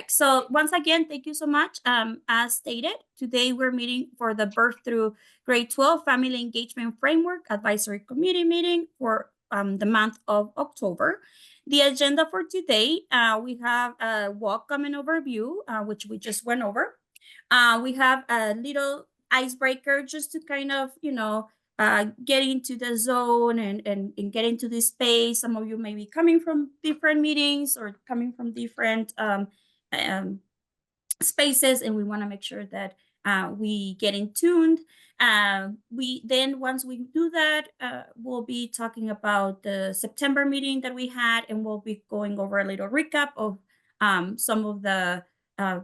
Perfect. So once again, thank you so much. As stated, today we're meeting for the Birth Through Grade 12 Family Engagement Framework Advisory Committee meeting for the month of October. The agenda for today, we have a welcome and overview, which we just went over. We have a little icebreaker just to kind of, get into the zone and get into this space. Some of you may be coming from different meetings or coming from different um, spaces, and we want to make sure that we get in tuned. We then, once we do that, we'll be talking about the September meeting that we had, and we'll be going over a little recap of some of the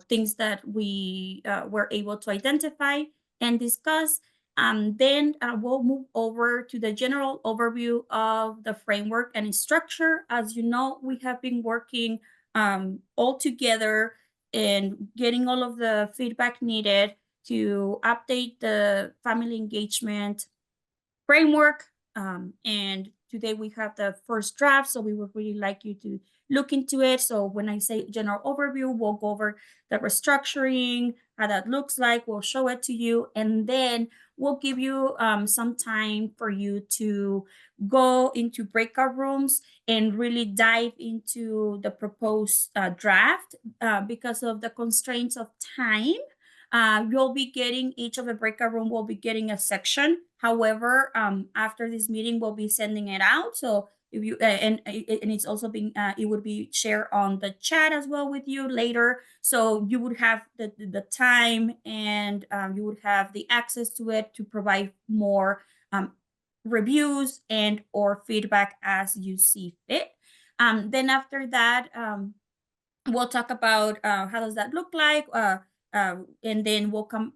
things that we were able to identify and discuss. Then we'll move over to the general overview of the framework and its structure. As you know, we have been working all together and getting all of the feedback needed to update the family engagement framework. And today we have the first draft, so we would really like you to look into it. So when I say general overview, we'll go over the restructuring, how that looks like, we'll show it to you, and then we'll give you some time for you to go into breakout rooms and really dive into the proposed draft. Because of the constraints of time, you'll be getting, each of the breakout room will be getting a section. However, after this meeting, we'll be sending it out. So if you and it's also being it would be shared on the chat as well with you later. So you would have the time, and you would have the access to it to provide more reviews and or feedback as you see fit. Then after that, we'll talk about how does that look like, and then we'll come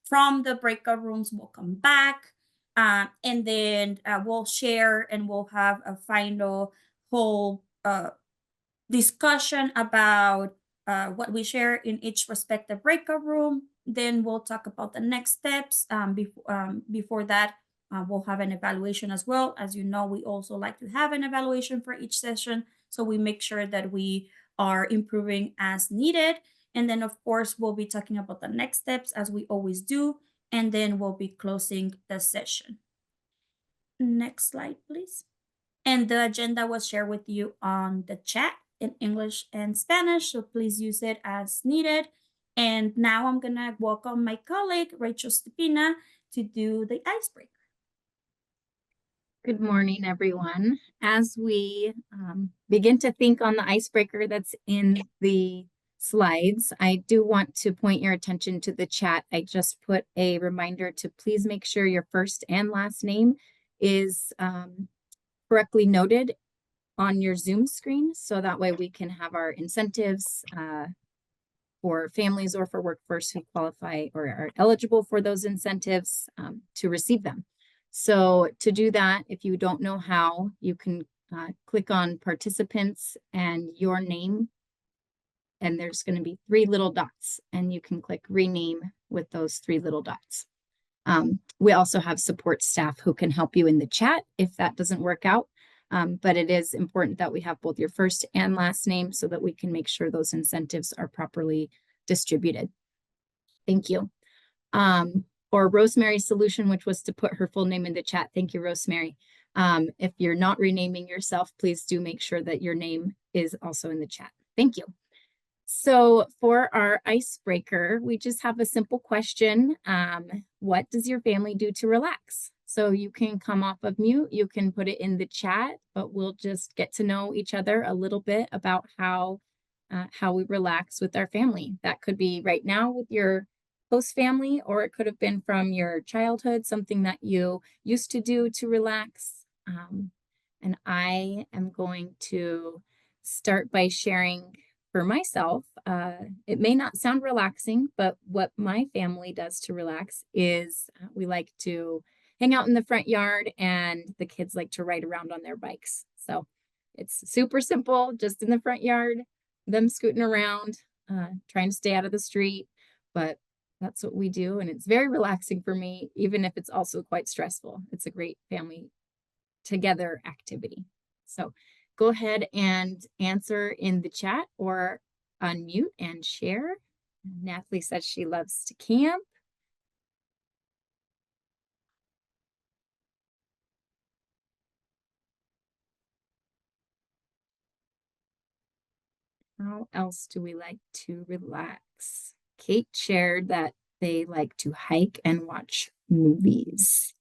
from the breakout rooms, we'll come back, and then we'll share and we'll have a final whole discussion about what we share in each respective breakout room. Then we'll talk about the next steps. Before that, we'll have an evaluation as well. As you know, we also like to have an evaluation for each session, so we make sure that we are improving as needed. And then, of course, we'll be talking about the next steps as we always do, and then we'll be closing the session. Next slide, please. And the agenda was shared with you on the chat in English and Spanish, so please use it as needed. And now I'm gonna welcome my colleague, Rachel Stepina, to do the icebreaker. Good morning, everyone. As we begin to think on the icebreaker that's in the slides, I do want to point your attention to the chat. I just put a reminder to please make sure your first and last name is correctly noted on your Zoom screen, so that way we can have our incentives for families or for workforce who qualify or are eligible for those incentives to receive them. So to do that, if you don't know how, you can click on participants and your name, and there's going to be 3 little dots, and you can click rename with those 3 little dots. We also have support staff who can help you in the chat if that doesn't work out. But it is important that we have both your first and last name so that we can make sure those incentives are properly distributed. Thank you. Or Rosemary's solution, which was to put her full name in the chat. Thank you, Rosemary. If you're not renaming yourself, please do make sure that your name is also in the chat. Thank you. So for our icebreaker, we just have a simple question. What does your family do to relax? So you can come off of mute, you can put it in the chat, but we'll just get to know each other a little bit about how we relax with our family. That could be right now with your host family, or it could have been from your childhood, something that you used to do to relax. And I am going to start by sharing for myself. It may not sound relaxing, but what my family does to relax is we like to hang out in the front yard, and the kids like to ride around on their bikes. So it's super simple, just in the front yard, them scooting around, trying to stay out of the street, but that's what we do. And it's very relaxing for me, even if it's also quite stressful. It's a great family together activity. So go ahead and answer in the chat, or unmute and share. Natalie says she loves to camp. How else do we like to relax? Kate shared that they like to hike and watch movies.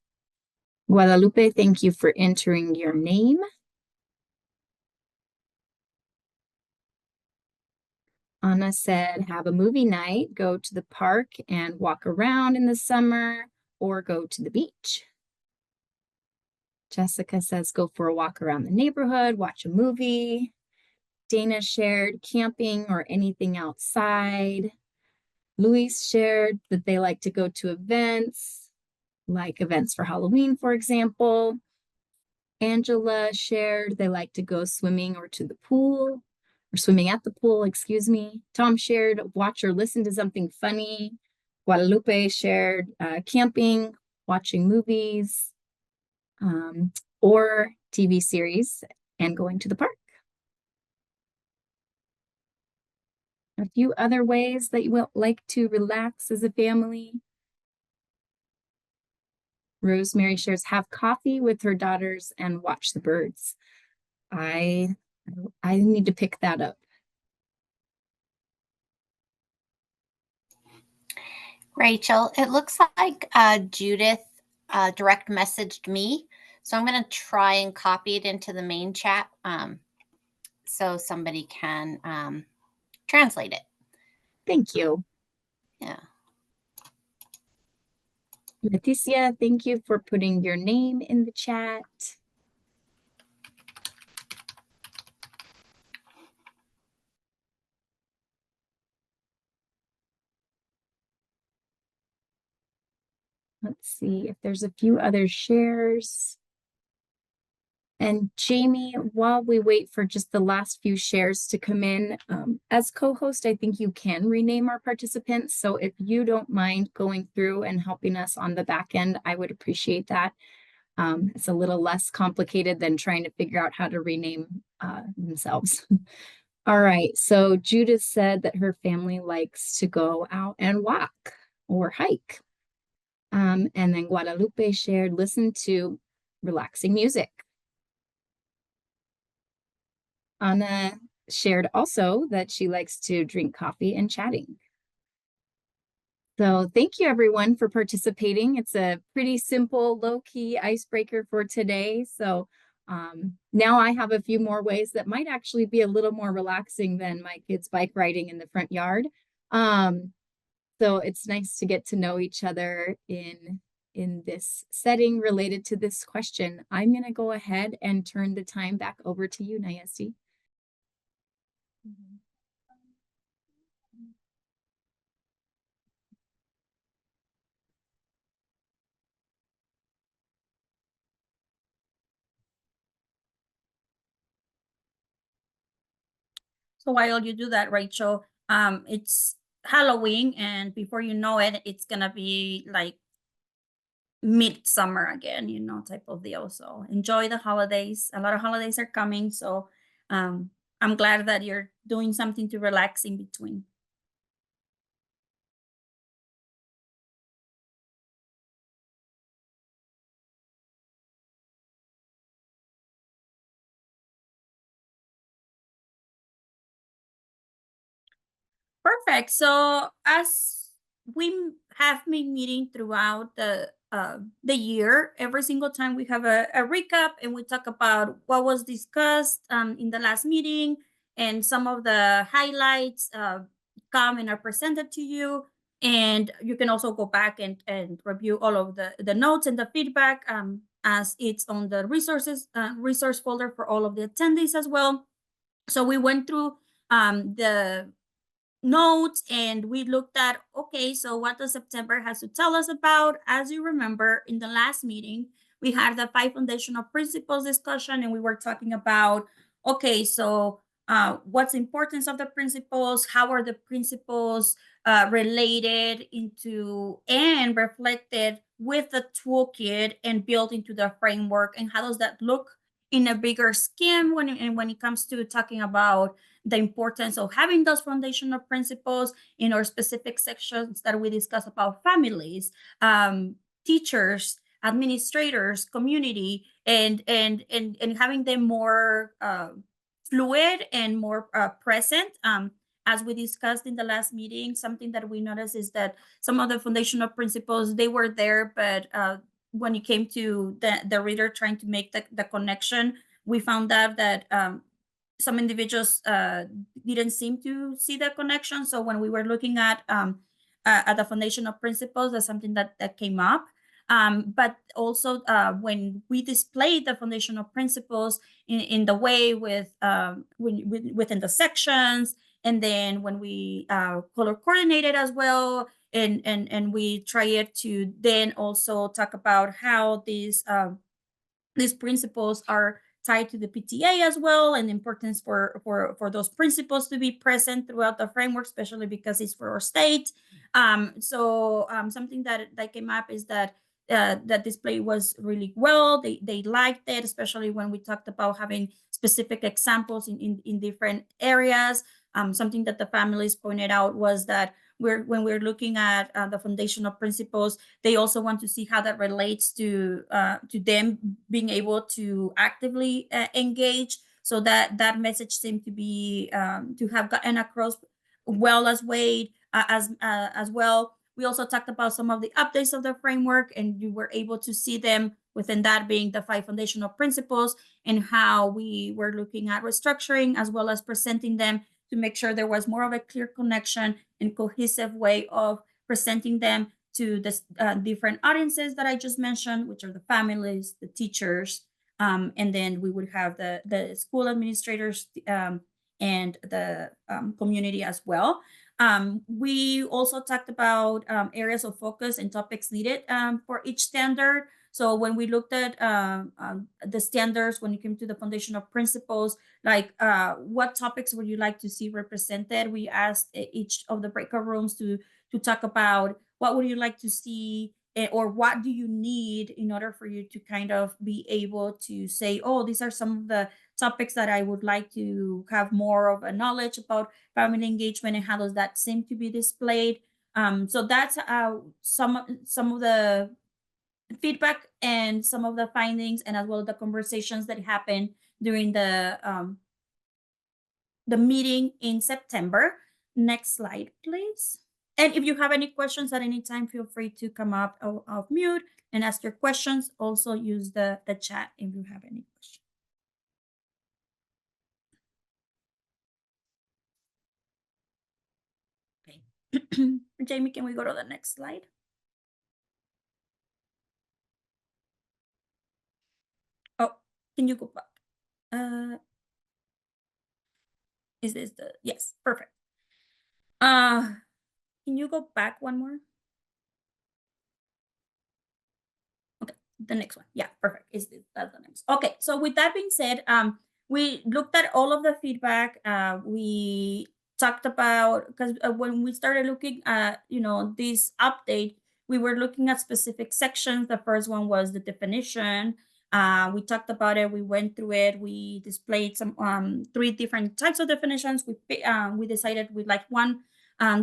Guadalupe, thank you for entering your name. Anna said, have a movie night, go to the park and walk around in the summer, or go to the beach. Jessica says, go for a walk around the neighborhood, watch a movie. Dana shared camping or anything outside. Luis shared that they like to go to events, like events for Halloween, for example. Angela shared they like to go swimming or to the pool, or swimming at the pool, excuse me. Tom shared watch or listen to something funny. Guadalupe shared camping, watching movies, or TV series, and going to the park. A few other ways that you will like to relax as a family. Rosemary shares have coffee with her daughters and watch the birds. I need to pick that up. Rachel, it looks like Judith direct messaged me. So I'm going to try and copy it into the main chat so somebody can translate it. Thank you. Yeah. Leticia, thank you for putting your name in the chat. Let's see if there's a few other shares. And Jamie, while we wait for just the last few shares to come in, as co-host, I think you can rename our participants. So if you don't mind going through and helping us on the back end, I would appreciate that. It's a little less complicated than trying to figure out how to rename themselves. All right, so Judith said that her family likes to go out and walk or hike. And then Guadalupe shared, listen to relaxing music. Anna shared also that she likes to drink coffee and chatting. So thank you everyone for participating. It's a pretty simple, low-key icebreaker for today. So now I have a few more ways that might actually be a little more relaxing than my kids bike riding in the front yard. So it's nice to get to know each other in this setting related to this question. I'm going to go ahead and turn the time back over to you, Nayesti. So while you do that, Rachel, it's Halloween, and before you know it, it's gonna be like midsummer again, type of deal. So enjoy the holidays. A lot of holidays are coming, so I'm glad that you're doing something to relax in between. Perfect. So as we have been meeting throughout the year, every single time we have a recap and we talk about what was discussed in the last meeting, and some of the highlights come and are presented to you. And you can also go back and review all of the notes and the feedback as it's on the resource folder for all of the attendees as well. So we went through the notes and we looked at, okay, so what does September has to tell us about? As you remember, in the last meeting, we had the 5 foundational principles discussion, and we were talking about, okay, so what's the importance of the principles? How are the principles related into and reflected with the toolkit and built into the framework? And how does that look in a bigger scheme when it comes to talking about the importance of having those foundational principles in our specific sections that we discuss about families, teachers, administrators, community, and having them more fluid and more present. As we discussed in the last meeting, something that we noticed is that some of the foundational principles, they were there, but when it came to the reader trying to make the connection, we found out that some individuals didn't seem to see the connection. So when we were looking at the foundational principles, that's something that came up. But also when we displayed the foundational principles in the way within the sections, and then when we color coordinated as well, and we try it to then also talk about how these principles are tied to the PTA as well, and the importance for those principles to be present throughout the framework, especially because it's for our state. So something that came up is that that display was really well. They liked it, especially when we talked about having specific examples in different areas. Something that the families pointed out was that when we're looking at the foundational principles, they also want to see how that relates to them being able to actively engage. So that message seemed to be to have gotten across well as well. We also talked about some of the updates of the framework, and you were able to see them within that being the 5 foundational principles, and how we were looking at restructuring as well as presenting them to make sure there was more of a clear connection and cohesive way of presenting them to the different audiences that I just mentioned, which are the families, the teachers, and then we would have the school administrators and the community as well. We also talked about areas of focus and topics needed for each standard. So when we looked at the standards, when it came to the foundational principles, like what topics would you like to see represented? We asked each of the breakout rooms to talk about what would you like to see, or what do you need in order for you to kind of be able to say, oh, these are some of the topics that I would like to have more of a knowledge about family engagement, and how does that seem to be displayed. So that's some of the feedback and some of the findings, and as well as the conversations that happened during the meeting in September. Next slide, please. And if you have any questions at any time, feel free to come up off mute and ask your questions. Also use the chat if you have any questions. Okay. Jamie, can we go to the next slide? Oh, can you go back? Is this the, yes, perfect. Can you go back one more? Okay, the next one. Yeah, perfect. That's the next. Okay, so with that being said, we looked at all of the feedback. We talked about, because when we started looking at this update, we were looking at specific sections. The first one was the definition. We talked about it. We went through it. We displayed some 3 different types of definitions. We decided we liked one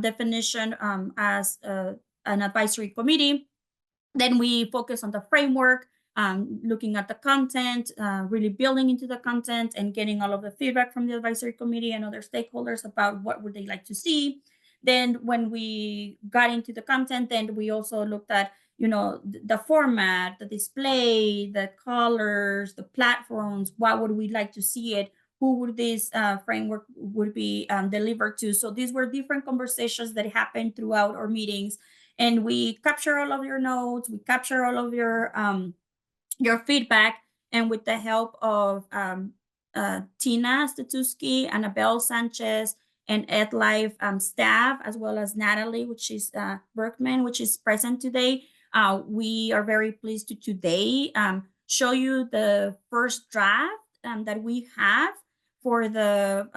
definition as an advisory committee. Then we focus on the framework, looking at the content, really building into the content, and getting all of the feedback from the advisory committee and other stakeholders about what would they like to see. Then when we got into the content, then we also looked at the format, the display, the colors, the platforms. What would we like to see it? Who would this framework would be delivered to? So these were different conversations that happened throughout our meetings, and we capture all of your notes. We capture all of your feedback, and with the help of Tina Statuski, Annabelle Sanchez, and EdLife staff, as well as Natalie, which is Berkman, which is present today. We are very pleased to today show you the first draft that we have for the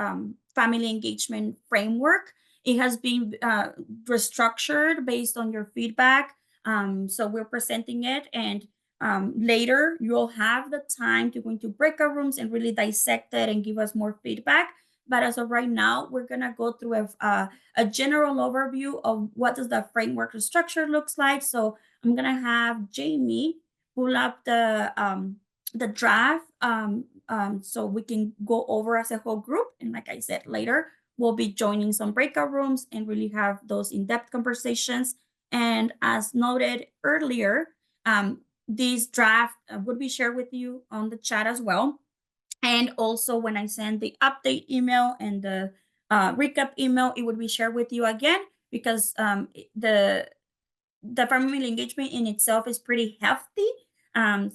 family engagement framework. It has been restructured based on your feedback. So we're presenting it, and later, you'll have the time to go into breakout rooms and really dissect it and give us more feedback. But as of right now, we're gonna go through a general overview of what does the framework structure looks like. So I'm gonna have Jamie pull up the draft so we can go over as a whole group. And like I said, later we'll be joining some breakout rooms and really have those in-depth conversations. And as noted earlier, this draft would be shared with you on the chat as well. And also when I send the update email and the recap email, it would be shared with you again because the family engagement in itself is pretty hefty.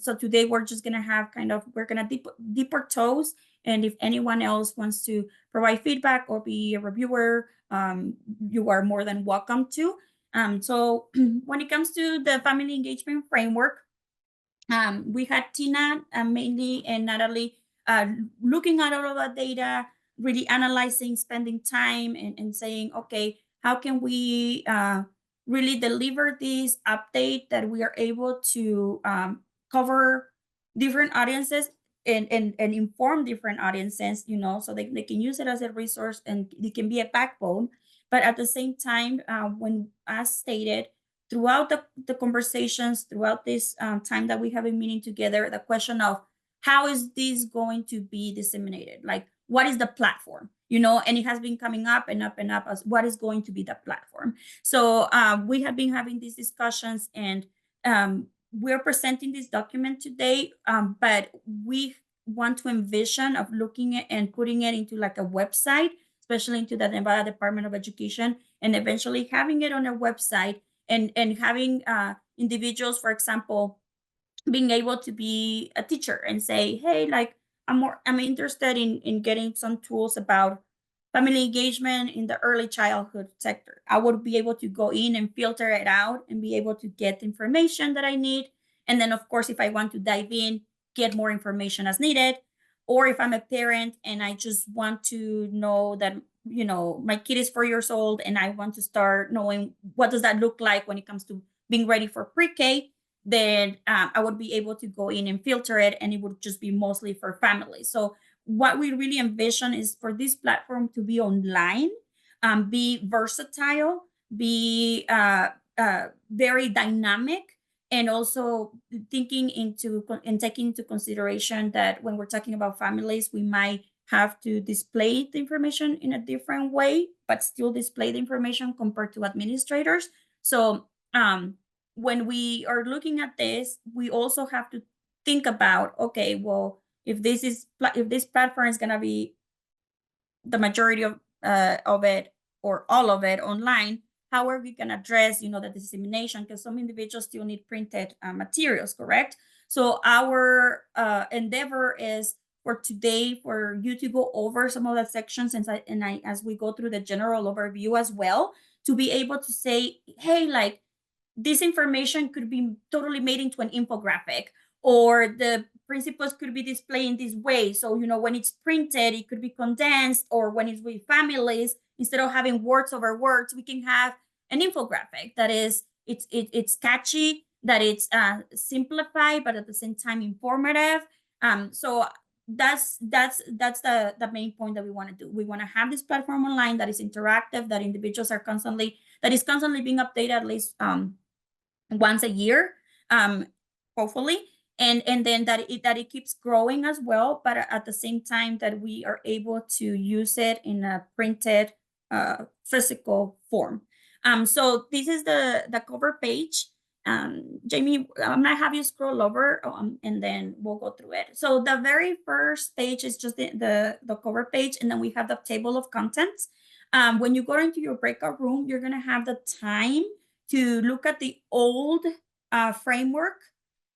So today we're just gonna have we're gonna dip our toes. And if anyone else wants to provide feedback or be a reviewer, you are more than welcome to. So when it comes to the family engagement framework, we had Tina mainly and Natalie looking at all of that data, really analyzing, spending time and saying, okay, how can we really deliver this update that we are able to cover different audiences and inform different audiences, so they can use it as a resource and it can be a backbone. But at the same time, when, as stated, throughout the conversations, throughout this time that we have been meeting together, the question of how is this going to be disseminated? Like, what is the platform? And it has been coming up and up and up as what is going to be the platform. So we have been having these discussions and we're presenting this document today, but we want to envision of looking at and putting it into like a website, especially into the Nevada Department of Education, and eventually having it on a website and having individuals, for example, being able to be a teacher and say, hey, like I'm interested in getting some tools about family engagement in the early childhood sector. I would be able to go in and filter it out and be able to get the information that I need. And then of course, if I want to dive in, get more information as needed. Or if I'm a parent and I just want to know that, my kid is 4 years old and I want to start knowing what does that look like when it comes to being ready for pre-K, then I would be able to go in and filter it, and it would just be mostly for families. So what we really envision is for this platform to be online, be versatile, be very dynamic, and also taking into consideration that when we're talking about families, we might have to display the information in a different way, but still display the information compared to administrators. So when we are looking at this, we also have to think about, okay, well, if this platform is going to be the majority of it or all of it online, how are we going to address, the dissemination? Because some individuals still need printed materials, correct? So our endeavor is for today for you to go over some of the sections and as we go through the general overview as well, to be able to say, hey, like, this information could be totally made into an infographic, or the principles could be displayed in this way. So, when it's printed, it could be condensed, or when it's with families, instead of having words over words, we can have an infographic that is, it's catchy, that it's simplified, but at the same time informative. So that's the main point that we want to do. We want to have this platform online that is interactive, that individuals are constantly being updated at least once a year, hopefully, and then that it keeps growing as well, but at the same time that we are able to use it in a printed physical form. So this is the cover page. Jamie, I'm gonna have you scroll over and then we'll go through it. So the very first page is just the cover page, and then we have the table of contents. When you go into your breakout room, you're gonna have the time to look at the old framework.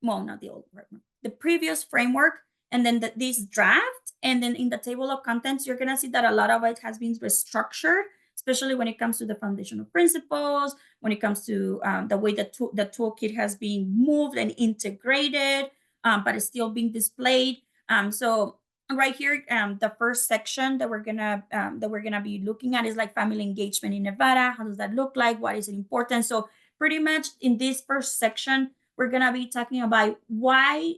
Well, not the old framework, the previous framework, and then this draft. And then in the table of contents, you're going to see that a lot of it has been restructured, especially when it comes to the foundational principles, when it comes to the way the toolkit has been moved and integrated, but it's still being displayed. So right here, the first section that we're gonna be looking at is like family engagement in Nevada. How does that look like? What is it important? So pretty much in this first section, we're gonna be talking about why,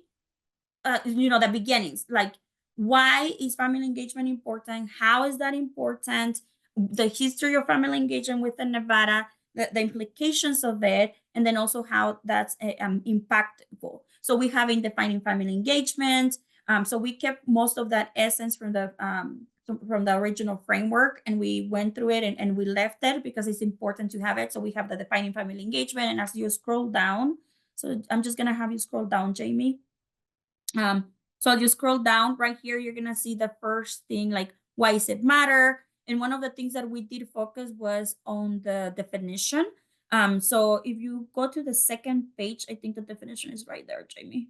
the beginnings, like why is family engagement important? How is that important? The history of family engagement within Nevada, the implications of it, and then also how that's impactful. So we have in defining family engagement. So we kept most of that essence from the original framework, and we went through it and we left it because it's important to have it. So we have the defining family engagement, and as you scroll down, so I'm just gonna have you scroll down, Jamie. So as you scroll down right here, you're gonna see the first thing, like why does it matter? And one of the things that we did focus was on the definition. So if you go to the second page, I think the definition is right there, Jamie.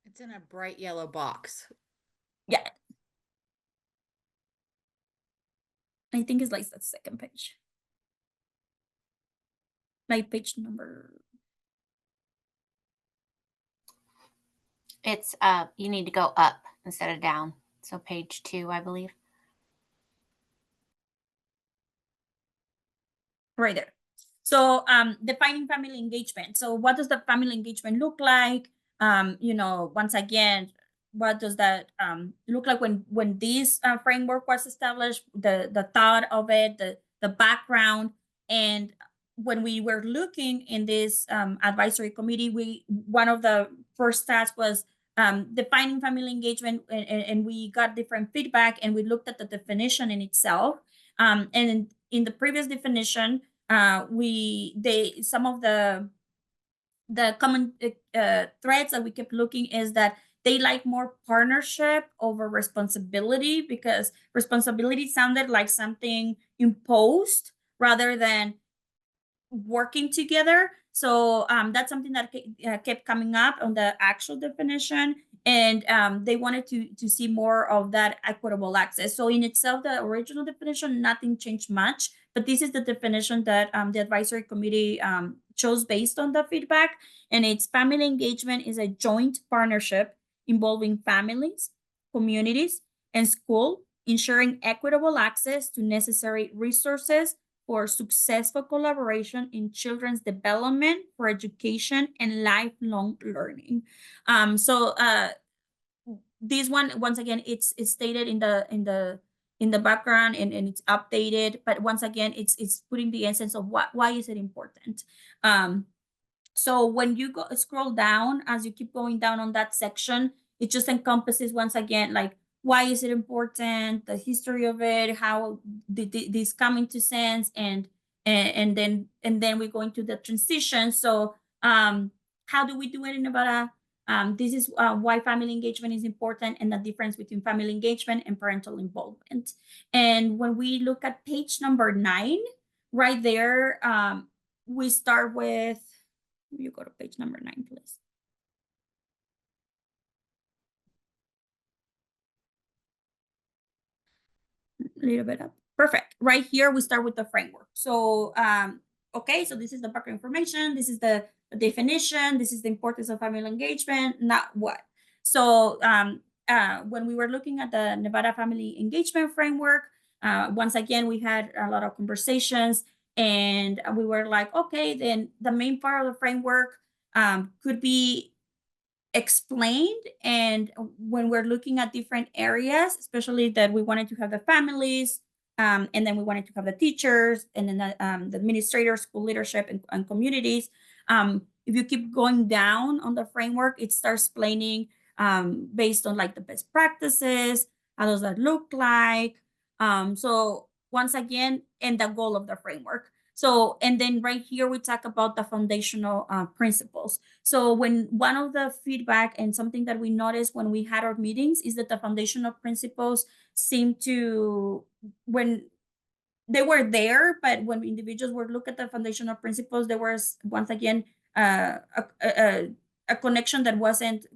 It's in a bright yellow box. Yeah. I think it's like the second page. Like page number. It's you need to go up instead of down. So page 2, I believe. Right there. So defining family engagement. So what does the family engagement look like? Once again, what does that look like when this framework was established, the thought of it, the background, and when we were looking in this advisory committee, one of the first tasks was defining family engagement, and we got different feedback, and we looked at the definition in itself. And in the previous definition, some of the common threads that we kept looking is that they like more partnership over responsibility, because responsibility sounded like something imposed rather than working together. So that's something that kept coming up on the actual definition, and they wanted to see more of that equitable access. So in itself, the original definition, nothing changed much, but this is the definition that the advisory committee chose based on the feedback. And it's family engagement is a joint partnership involving families, communities, and school, ensuring equitable access to necessary resources for successful collaboration in children's development, for education, and lifelong learning. So this one, once again, it's stated in the background, and it's updated, but once again, it's putting the essence of why is it important. So when you scroll down, as you keep going down on that section, it just encompasses once again, like why is it important, the history of it, how did this come into sense, and then we go into the transition. So how do we do it in Nevada? This is why family engagement is important, and the difference between family engagement and parental involvement. And when we look at page number 9, right there, we start with, you go to page number 9, please. A little bit up. Perfect. Right here, we start with the framework. So, okay, so this is the background information. This is the definition. This is the importance of family engagement, not what. So, when we were looking at the Nevada Family Engagement Framework, once again, we had a lot of conversations, and we were like, okay, then the main part of the framework could be explained. And when we're looking at different areas, especially that we wanted to have the families, and then we wanted to have the teachers, and then the administrators, school leadership, and communities. If you keep going down on the framework, it starts explaining based on like the best practices, how does that look like. So once again, and the goal of the framework. So, and then right here, we talk about the foundational principles. So when one of the feedback and something that we noticed when we had our meetings is that the foundational principles seem to, when they were there, but when individuals would look at the foundational principles, there was once again a connection that wasn't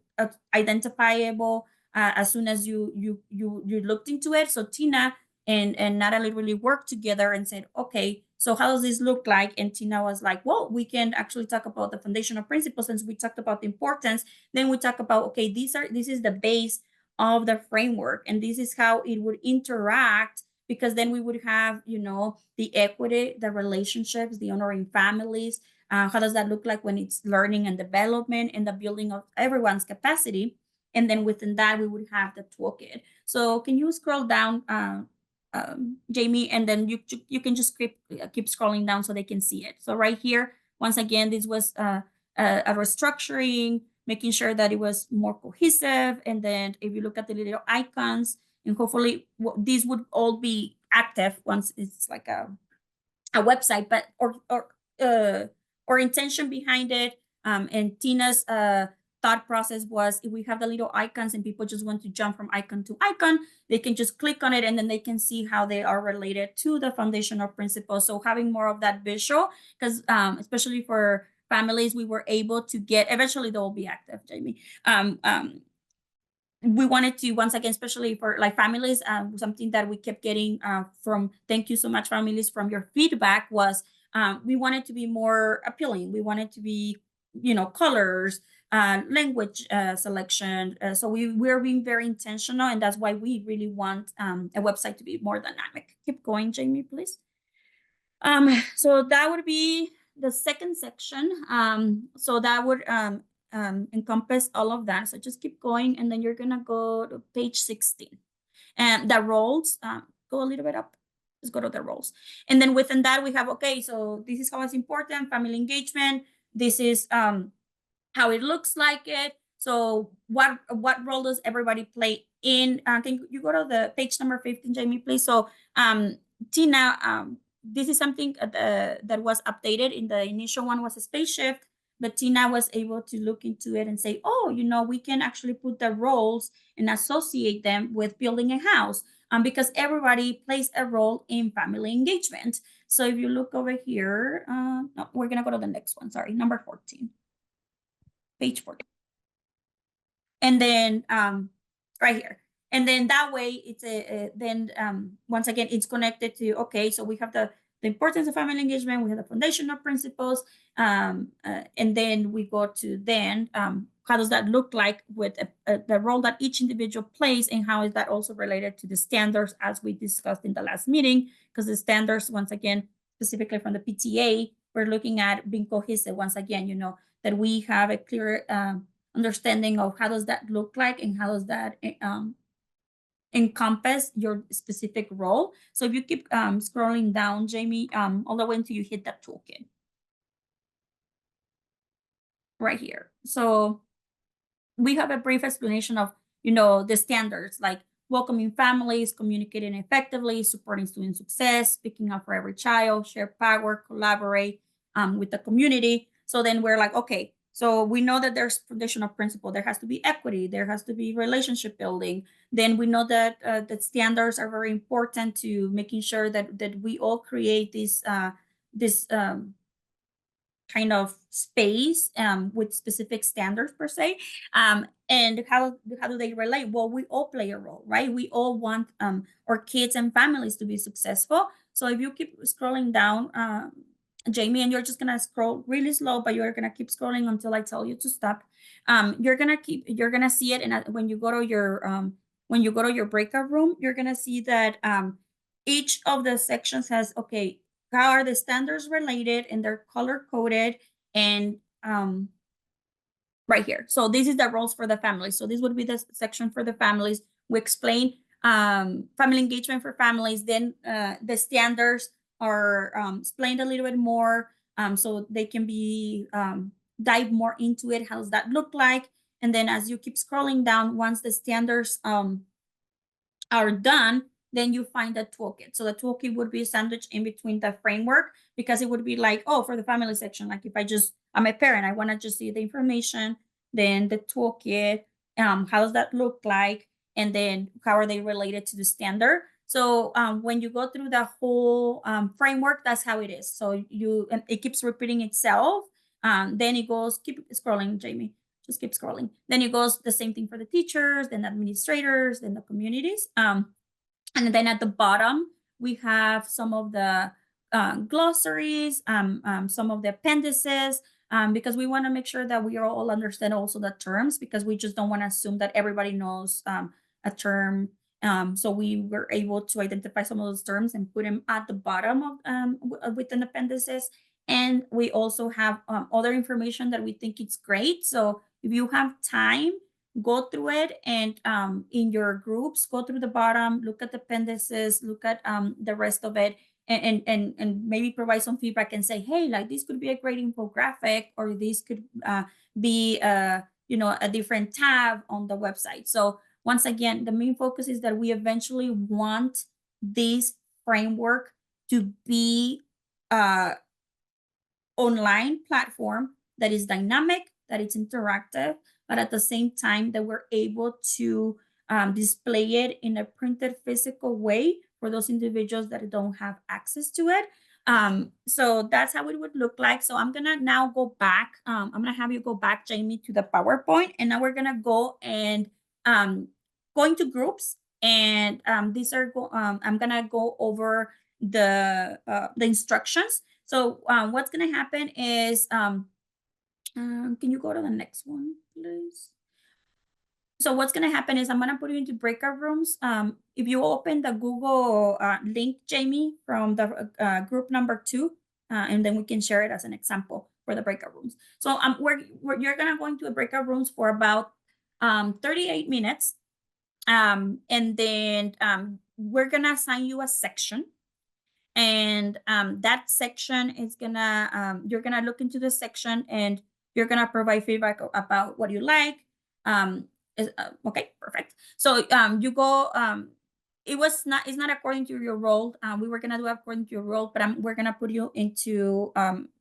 identifiable as soon as you looked into it. So Tina and Natalie really worked together and said, okay, so how does this look like? And Tina was like, well, we can actually talk about the foundational principles. Since we talked about the importance, then we talk about, okay, this is the base of the framework. And this is how it would interact, because then we would have, you know, the equity, the relationships, the honoring families. How does that look like when it's learning and development and the building of everyone's capacity? And then within that, we would have the toolkit. So can you scroll down, Jamie, and then you can just keep scrolling down so they can see it. So right here, once again, this was a restructuring, making sure that it was more cohesive. And then if you look at the little icons, and hopefully these would all be active once it's like a website, but or intention behind it. And Tina's thought process was, if we have the little icons and people just want to jump from icon to icon, they can just click on it and then they can see how they are related to the foundational principles. So having more of that visual, because especially for families, we were able to get, eventually they will be active, Jamie. We wanted to, once again, especially for like families, something that we kept getting from, thank you so much, families, from your feedback was, we wanted to be more appealing. We wanted to be, you know, colors, language selection. So we're being very intentional, and that's why we really want a website to be more dynamic. Keep going, Jamie, please. So that would be the second section. So that would encompass all of that. So just keep going, and then you're gonna go to page 16. And the roles, go a little bit up. Let's go to the roles. And then within that, we have, okay, so this is how it's important, family engagement. This is how it looks like it. So what role does everybody play in? Can you go to the page number 15, Jamie, please? So Tina, this is something that was updated. In the initial one was a space shift, but Tina was able to look into it and say, oh, you know, we can actually put the roles and associate them with building a house, because everybody plays a role in family engagement. So if you look over here, no, we're gonna go to the next one, sorry, number 14. Page 14. And then right here. And then that way it's once again, it's connected to, okay, so we have the importance of family engagement, we have the foundational principles, and then we go to how does that look like with the role that each individual plays, and how is that also related to the standards as we discussed in the last meeting? Because the standards, once again, specifically from the PTA, we're looking at being cohesive, once again, you know, that we have a clear understanding of how does that look like, and how does that encompass your specific role. So if you keep scrolling down, Jamie, all the way until you hit that toolkit right here. So we have a brief explanation of, you know, the standards, like welcoming families, communicating effectively, supporting student success, speaking up for every child, share power, collaborate with the community. So then we're like, okay, so we know that there's foundational principle. There has to be equity. There has to be relationship building. Then we know that that standards are very important to making sure that we all create this kind of space with specific standards per se. And how do they relate? Well, we all play a role, right? We all want our kids and families to be successful. So if you keep scrolling down, Jamie, and you're just gonna scroll really slow, but you're gonna keep scrolling until I tell you to stop. You're gonna see it, and when you go to your breakout room, you're gonna see that each of the sections has, okay, how are the standards related, and they're color coded, and right here. So this is the roles for the families. So this would be the section for the families. We explain family engagement for families. Then the standards are explained a little bit more, so they can be dive more into it. How does that look like? And then as you keep scrolling down, once the standards are done, then you find the toolkit. So the toolkit would be sandwiched in between the framework, because it would be like, oh, for the family section, like if I'm a parent, I want to just see the information, then the toolkit, how does that look like? And then how are they related to the standard? So when you go through the whole framework, that's how it is. So it keeps repeating itself. Then it goes, keep scrolling, Jamie, just keep scrolling. Then it goes the same thing for the teachers, then administrators, then the communities. And then at the bottom, we have some of the glossaries, some of the appendices, because we want to make sure that we all understand also the terms, because we just don't want to assume that everybody knows a term. So we were able to identify some of those terms and put them at the bottom of within appendices. And we also have other information that we think it's great. So if you have time, go through it, and in your groups, go through the bottom, look at the appendices, look at the rest of it, and maybe provide some feedback and say, hey, like this could be a great infographic, or this could be you know, a different tab on the website. So once again, the main focus is that we eventually want this framework to be online platform that is dynamic, that it's interactive, but at the same time that we're able to display it in a printed physical way for those individuals that don't have access to it. So that's how it would look like. So I'm gonna now go back. I'm gonna have you go back, Jamie, to the PowerPoint, and now we're gonna go and go into groups. And these are I'm gonna go over the instructions. So what's going to happen is, can you go to the next one, please? So what's going to happen is I'm going to put you into breakout rooms. If you open the Google link, Jamie, from the group number 2, and then we can share it as an example for the breakout rooms. So you're going to go into a breakout rooms for about 38 minutes. And then we're going to assign you a section. And that section is gonna, you're gonna look into the section and you're gonna provide feedback about what you like. Okay, perfect. So you go, it's not according to your role. We were gonna do according to your role, but we're gonna put you into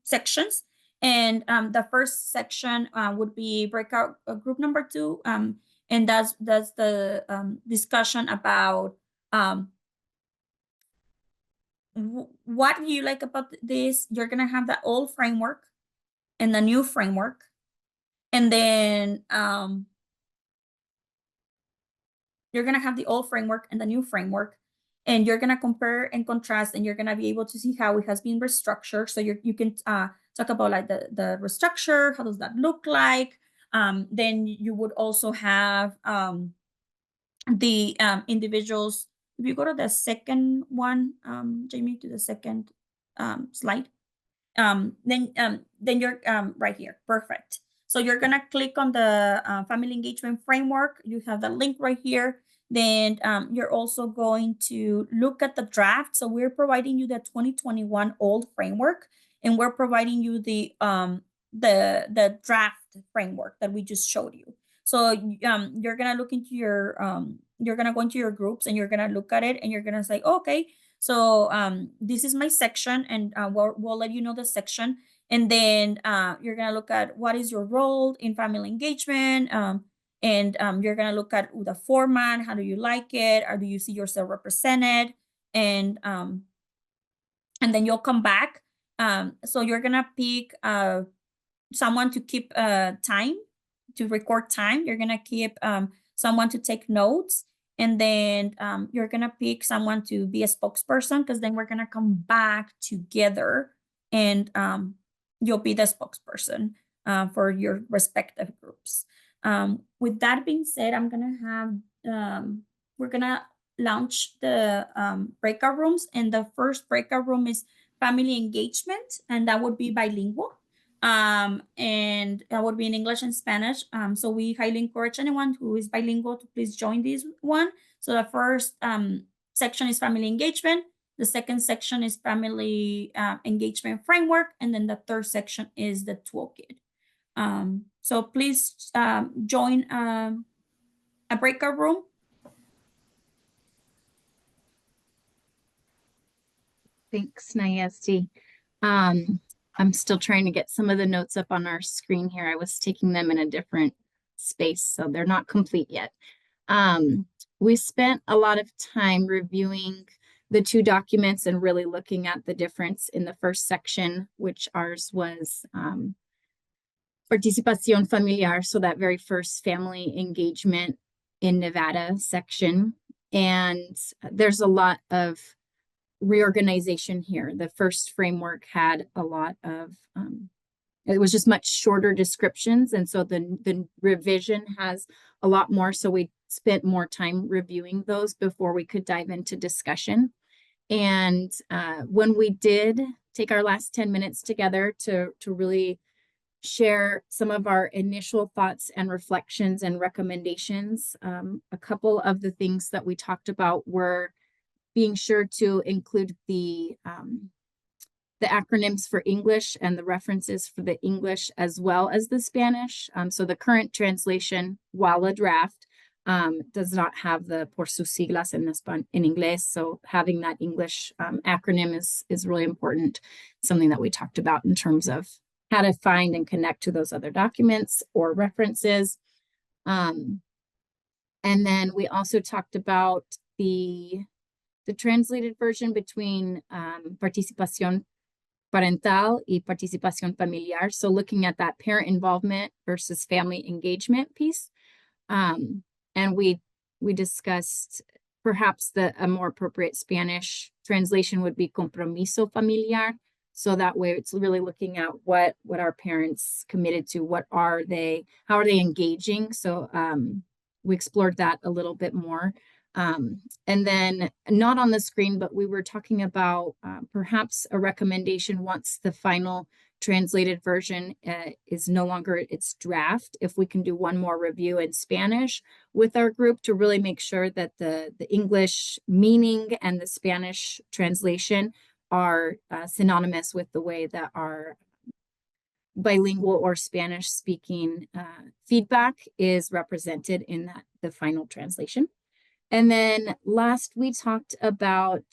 sections. And the first section would be breakout group number 2. And that's the discussion about what do you like about this. You're gonna have the old framework and the new framework, and then you're gonna have the old framework and the new framework, and you're gonna compare and contrast, and you're gonna be able to see how it has been restructured. So you can talk about like the restructure, how does that look like. Then you would also have the individuals. If you go to the second one, Jamie, to the second slide, then you're right here. Perfect. So you're gonna click on the family engagement framework. You have the link right here. Then you're also going to look at the draft. So we're providing you the 2021 old framework, and we're providing you the draft framework that we just showed you. So you're gonna look into your you're gonna go into your groups, and you're gonna look at it, and you're gonna say, okay, so this is my section, and we'll let you know the section. And then you're gonna look at what is your role in family engagement, and you're gonna look at the format. How do you like it, or do you see yourself represented? And then you'll come back. So you're gonna pick someone to keep time, to record time. You're gonna keep someone to take notes, and then you're gonna pick someone to be a spokesperson, because then we're gonna come back together, and you'll be the spokesperson for your respective groups. With that being said, I'm gonna have we're gonna launch the breakout rooms, and the first breakout room is family engagement, and that would be bilingual. And that would be in English and Spanish. So we highly encourage anyone who is bilingual to please join this one. So the first section is family engagement. The second section is family engagement framework. And then the third section is the toolkit. So please join a breakout room. Thanks, Nayesti. I'm still trying to get some of the notes up on our screen here. I was taking them in a different space, so they're not complete yet. We spent a lot of time reviewing the 2 documents and really looking at the difference in the first section, which ours was Participación Familiar, so that very first family engagement in Nevada section. And there's a lot of reorganization here. The first framework had a lot of it was just much shorter descriptions, and so the revision has a lot more. So we spent more time reviewing those before we could dive into discussion. And when we did take our last 10 minutes together to really share some of our initial thoughts and reflections and recommendations, a couple of the things that we talked about were being sure to include the acronyms for English and the references for the English as well as the Spanish. So the current translation, while a draft, does not have the por sus siglas in inglés. So having that English acronym is really important. Something that we talked about in terms of how to find and connect to those other documents or references. And then we also talked about the translated version between participación parental y participación familiar. So looking at that parent involvement versus family engagement piece. And we discussed perhaps a more appropriate Spanish translation would be compromiso familiar. So that way it's really looking at what our parents committed to, how are they engaging? So we explored that a little bit more. And then not on the screen, but we were talking about perhaps a recommendation once the final translated version is no longer its draft, if we can do one more review in Spanish with our group to really make sure that the English meaning and the Spanish translation are synonymous with the way that our bilingual or Spanish speaking feedback is represented in the final translation. And then last, we talked about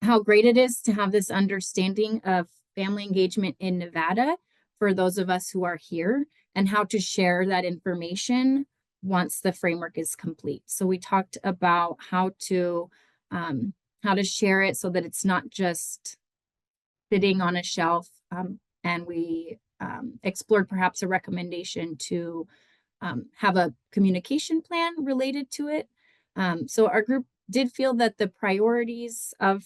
how great it is to have this understanding of family engagement in Nevada for those of us who are here, and how to share that information once the framework is complete. So we talked about how to share it so that it's not just sitting on a shelf, and we explored perhaps a recommendation to have a communication plan related to it. So our group did feel that the priorities of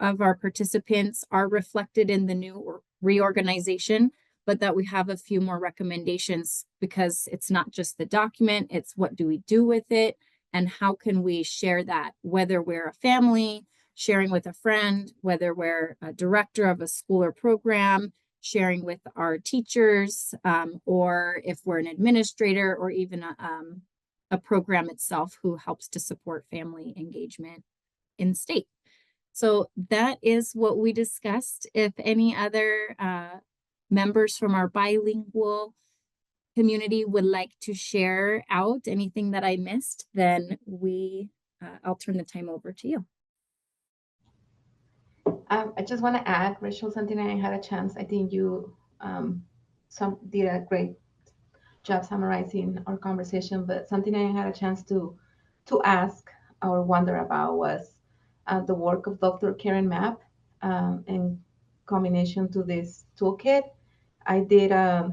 our participants are reflected in the new reorganization, but that we have a few more recommendations, because it's not just the document, it's what do we do with it and how can we share that, whether we're a family, sharing with a friend, whether we're a director of a school or program, sharing with our teachers, or if we're an administrator or even a program itself who helps to support family engagement in state. So that is what we discussed. If any other members from our bilingual community would like to share out anything that I missed, then I'll turn the time over to you. I just want to add, Rachel, something I had a chance. I think you did a great job summarizing our conversation, but something I had a chance to ask or wonder about was the work of Dr. Karen Mapp in combination to this toolkit. I did a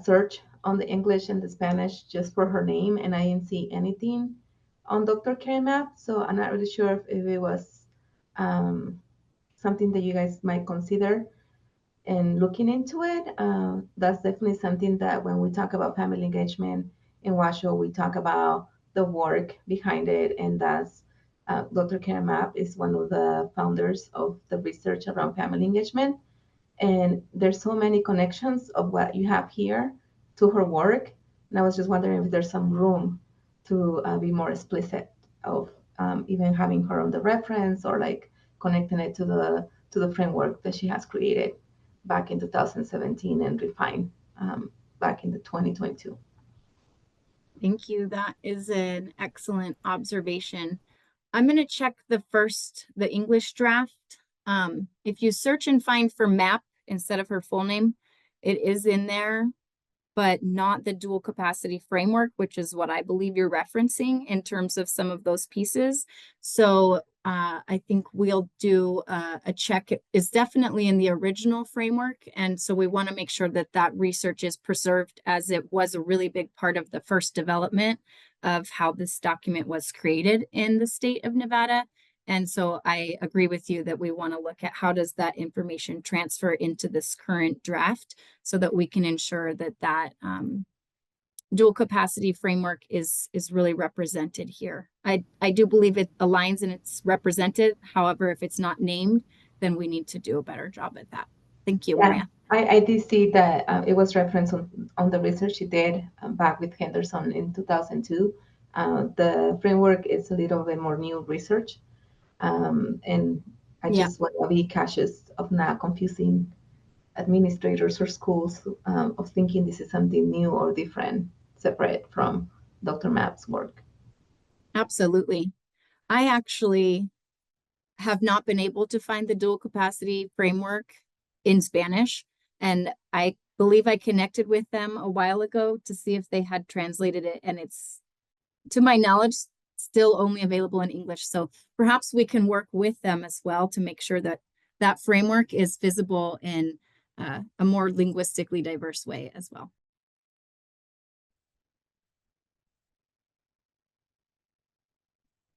search on the English and the Spanish just for her name, and I didn't see anything on Dr. Karen Mapp, so I'm not really sure if it was something that you guys might consider in looking into it. That's definitely something that when we talk about family engagement in Washoe, we talk about the work behind it, and that's Dr. Karen Mapp is one of the founders of the research around family engagement. And there's so many connections of what you have here to her work. And I was just wondering if there's some room to be more explicit of even having her on the reference, or like connecting it to the framework that she has created back in 2017 and refined back in the 2022. Thank you. That is an excellent observation. I'm going to check the English draft. If you search and find for Mapp instead of her full name, it is in there, but not the dual capacity framework, which is what I believe you're referencing in terms of some of those pieces. So I think we'll do a check. It is definitely in the original framework. And so we want to make sure that that research is preserved, as it was a really big part of the first development of how this document was created in the state of Nevada. And so I agree with you that we want to look at how does that information transfer into this current draft, so that we can ensure that dual capacity framework is really represented here. I do believe it aligns and it's represented. However, if it's not named, then we need to do a better job at that. Thank you, Yeah, Maria. I did see that it was referenced on the research she did back with Henderson in 2002. The framework is a little bit more new research. And I Yeah. just want to be cautious of not confusing administrators or schools of thinking this is something new or different, separate from Dr. Mapp's work. Absolutely. I actually have not been able to find the dual capacity framework in Spanish. And I believe I connected with them a while ago to see if they had translated it. And it's, to my knowledge, still only available in English. So perhaps we can work with them as well to make sure that that framework is visible in a more linguistically diverse way as well.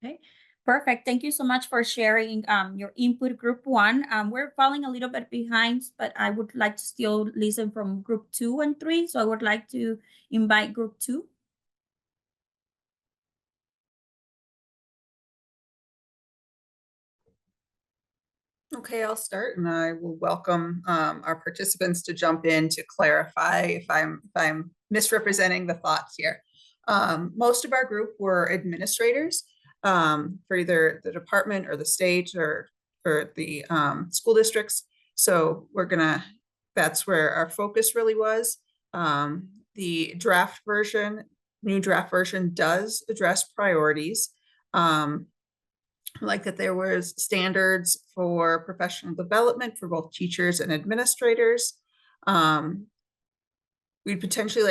Okay, perfect. Thank you so much for sharing your input, group one. We're falling a little bit behind, but I would like to still listen from group 2 and 3. So I would like to invite group 2. Okay, I'll start, and I will welcome our participants to jump in to clarify if I'm misrepresenting the thoughts here. Most of our group were administrators for either the department or the state or the school districts. So that's where our focus really was. The new draft version does address priorities. Like that there was standards for professional development for both teachers and administrators. We'd potentially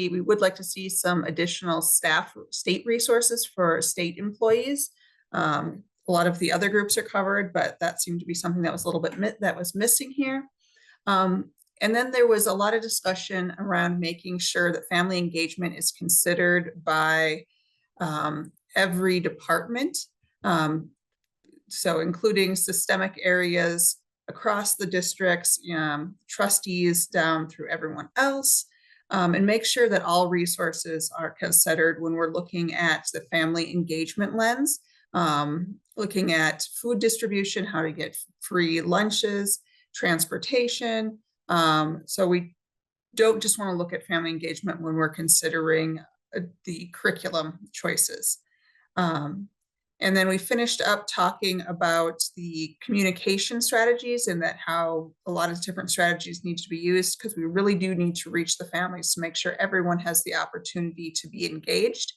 we would like to see some additional state resources for state employees. A lot of the other groups are covered, but that seemed to be something that was a little bit that was missing here. And then there was a lot of discussion around making sure that family engagement is considered by every department. So including systemic areas across the districts, trustees down through everyone else, and make sure that all resources are considered when we're looking at the family engagement lens, looking at food distribution, how to get free lunches, transportation. So we don't just want to look at family engagement when we're considering the curriculum choices. And then we finished up talking about the communication strategies and that how a lot of different strategies need to be used because we really do need to reach the families to make sure everyone has the opportunity to be engaged.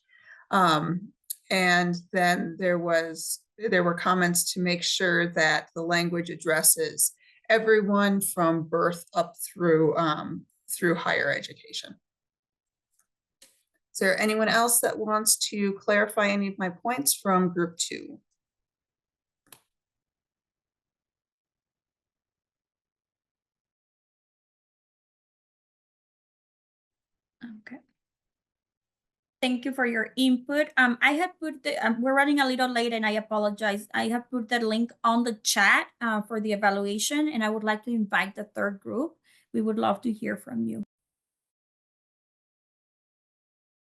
And then there were comments to make sure that the language addresses everyone from birth up through higher education. Is there anyone else that wants to clarify any of my points from group 2? Okay. Thank you for your input. I have put we're running a little late and I apologize. I have put the link on the chat for the evaluation, and I would like to invite the third group. We would love to hear from you.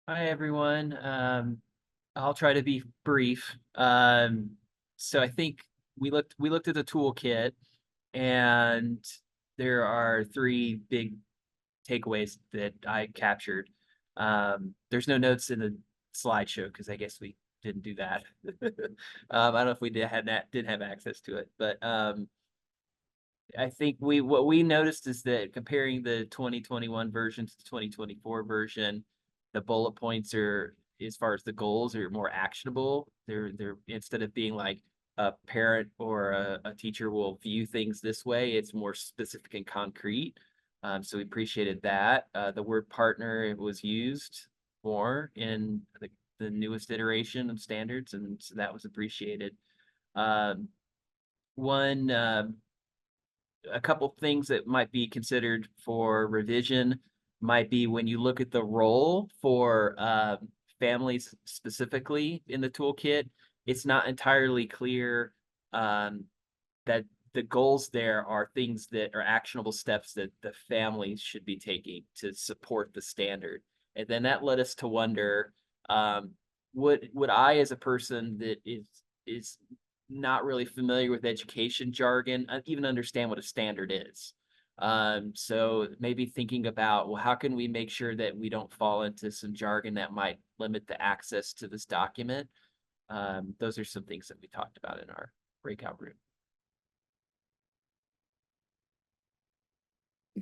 Hi, everyone. I'll try to be brief. So I think we looked at the toolkit, and there are 3 big takeaways that I captured. There's no notes in the slideshow because I guess we didn't do that. I don't know if we didn't have access to it, but I think what we noticed is that comparing the 2021 version to the 2024 version, the bullet points are, as far as the goals, are more actionable. They're instead of being like a parent or a teacher will view things this way, it's more specific and concrete. So we appreciated that. The word partner was used more in the newest iteration of standards, and so that was appreciated. A couple things that might be considered for revision might be when you look at the role for families specifically in the toolkit, it's not entirely clear that the goals there are things that are actionable steps that the families should be taking to support the standard. And then that led us to wonder, would I, as a person that is not really familiar with education jargon, even understand what a standard is? So maybe thinking about, well, how can we make sure that we don't fall into some jargon that might limit the access to this document? Those are some things that we talked about in our breakout room.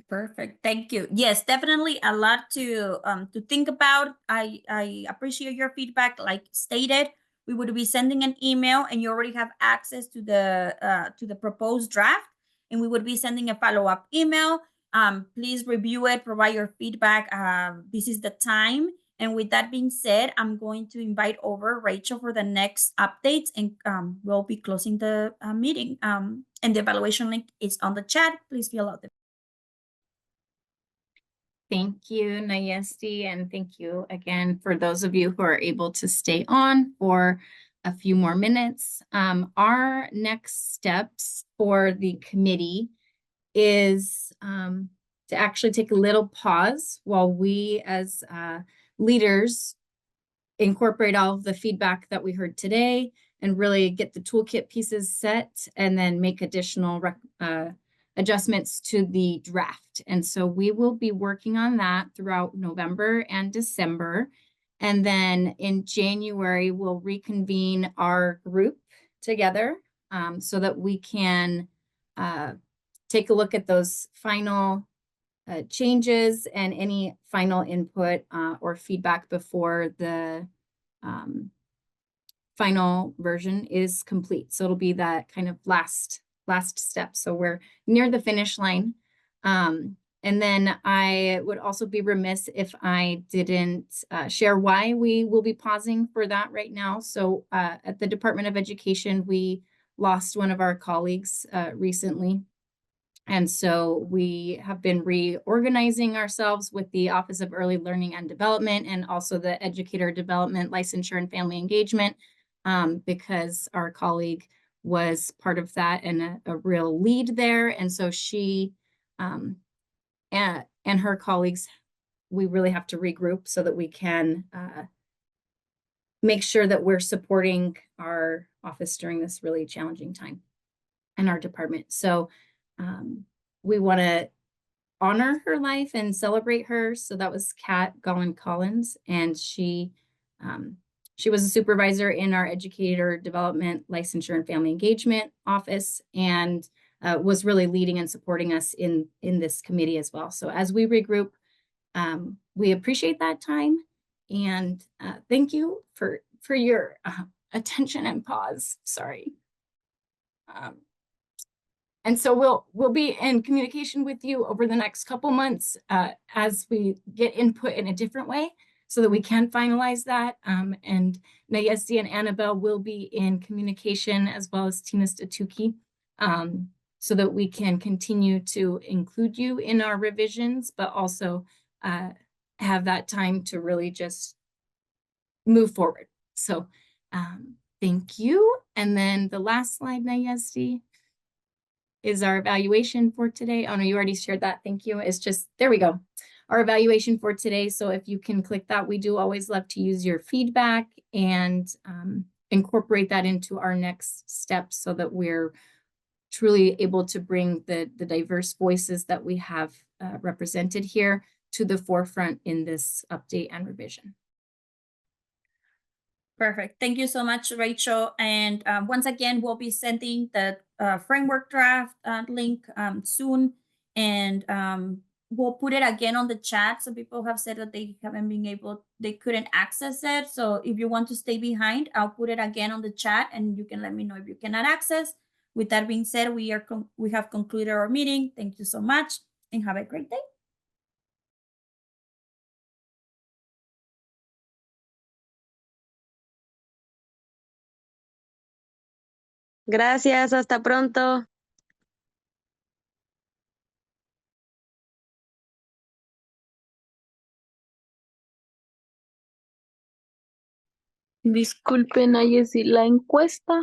Perfect. Thank you. Yes, definitely a lot to think about. I appreciate your feedback. Like stated, we would be sending an email, and you already have access to the proposed draft, and we would be sending a follow-up email. Please review it, provide your feedback. This is the time. And with that being said, I'm going to invite over Rachel for the next updates, and we'll be closing the meeting. And the evaluation link is on the chat. Please fill out the Thank you, Nayesti, and thank you again for those of you who are able to stay on for a few more minutes. Our next steps for the committee is to actually take a little pause while we as leaders incorporate all of the feedback that we heard today and really get the toolkit pieces set, and then make additional adjustments to the draft. And so we will be working on that throughout November and December. And then in January, we'll reconvene our group together so that we can take a look at those final changes and any final input or feedback before the final version is complete. So it'll be that kind of last step. So we're near the finish line. And then I would also be remiss if I didn't share why we will be pausing for that right now. So at the Department of Education, we lost one of our colleagues recently. And so we have been reorganizing ourselves with the Office of Early Learning and Development, and also the Educator Development, Licensure, and Family Engagement, because our colleague was part of that and a real lead there. And so she and her colleagues, we really have to regroup so that we can make sure that we're supporting our office during this really challenging time in our department. So we want to honor her life and celebrate her. So that was Kat Gowan Collins, and she was a supervisor in our Educator Development, Licensure, and Family Engagement office, and was really leading and supporting us in this committee as well. So as we regroup, we appreciate that time, and thank you for your attention and pause. Sorry. And so we'll be in communication with you over the next couple months as we get input in a different way so that we can finalize that. And Nayesti and Annabelle will be in communication, as well as Tina Statuki, so that we can continue to include you in our revisions, but also have that time to really just move forward. So thank you. And then the last slide, Nayesti, is our evaluation for today. Oh no, you already shared that. Thank you. It's just, there we go. Our evaluation for today. So if you can click that, we do always love to use your feedback and incorporate that into our next steps so that we're truly able to bring the diverse voices that we have represented here to the forefront in this update and revision. Perfect. Thank you so much, Rachel. And once again, we'll be sending the framework draft link soon. And we'll put it again on the chat. Some people have said that they couldn't access it. So if you want to stay behind, I'll put it again on the chat, and you can let me know if you cannot access. With that being said, we have concluded our meeting. Thank you so much, and have a great day. Gracias, hasta pronto. Disculpen, Nayesi, la encuesta